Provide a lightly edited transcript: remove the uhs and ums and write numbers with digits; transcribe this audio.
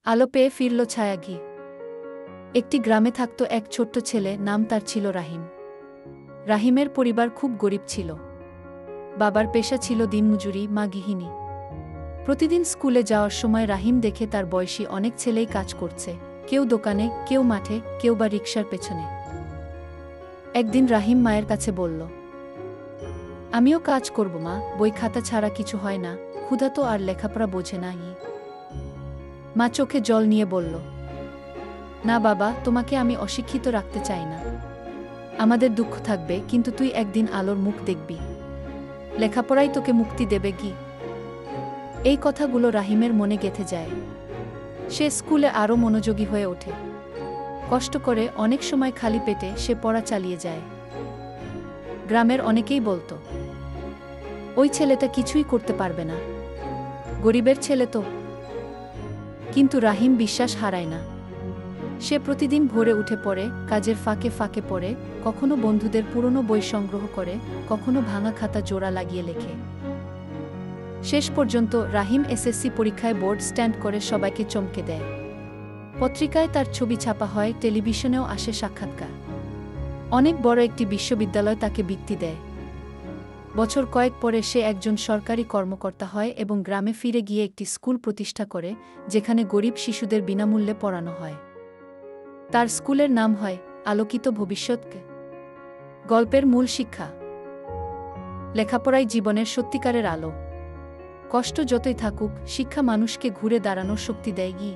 আলো পেয়ে ফিরল ছায়া ঘি। একটি গ্রামে থাকত এক ছোট্ট ছেলে, নাম তার ছিল রাহিম। রাহিমের পরিবার খুব গরিব ছিল। বাবার পেশা ছিল দিনমজুরি, মা গৃহিণী। প্রতিদিন স্কুলে যাওয়ার সময় রাহিম দেখে তার বয়সী অনেক ছেলেই কাজ করছে, কেউ দোকানে, কেউ মাঠে, কেউ বা রিকশার পেছনে। একদিন রাহিম মায়ের কাছে বলল, আমিও কাজ করব মা, বই খাতা ছাড়া কিছু হয় না, ক্ষুধা তো আর লেখাপড়া বোঝে না। মা চোখে জল নিয়ে বলল, না বাবা, তোমাকে আমি অশিক্ষিত রাখতে চাই না। আমাদের দুঃখ থাকবে, কিন্তু তুই একদিন আলোর মুখ দেখবি। লেখাপড়াই তোকে মুক্তি দেবে গি। এই কথাগুলো রাহিমের মনে গেঁথে যায়। সে স্কুলে আরও মনোযোগী হয়ে ওঠে। কষ্ট করে, অনেক সময় খালি পেটে সে পড়া চালিয়ে যায়। গ্রামের অনেকেই বলতো, ওই ছেলেটা কিছুই করতে পারবে না, গরিবের ছেলে তো। কিন্তু রাহিম বিশ্বাস হারায় না। সে প্রতিদিন ভোরে উঠে পড়ে, কাজের ফাঁকে ফাঁকে পড়ে, কখনো বন্ধুদের পুরনো বই সংগ্রহ করে, কখনো ভাঙা খাতা জোড়া লাগিয়ে লেখে। শেষ পর্যন্ত রাহিম এসএসসি পরীক্ষায় বোর্ড স্ট্যান্ড করে সবাইকে চমকে দেয়। পত্রিকায় তার ছবি ছাপা হয়, টেলিভিশনেও আসে সাক্ষাৎকার। অনেক বড় একটি বিশ্ববিদ্যালয় তাকে বৃত্তি দেয়। বছর কয়েক পরে সে একজন সরকারি কর্মকর্তা হয় এবং গ্রামে ফিরে গিয়ে একটি স্কুল প্রতিষ্ঠা করে, যেখানে গরিব শিশুদের বিনামূল্যে পড়ানো হয়। তার স্কুলের নাম হয় আলোকিত ভবিষ্যৎকে। গল্পের মূল শিক্ষা, লেখাপড়াই জীবনের সত্যিকারের আলো। কষ্ট যতই থাকুক, শিক্ষা মানুষকে ঘুরে দাঁড়ানোর শক্তি দেয় গি।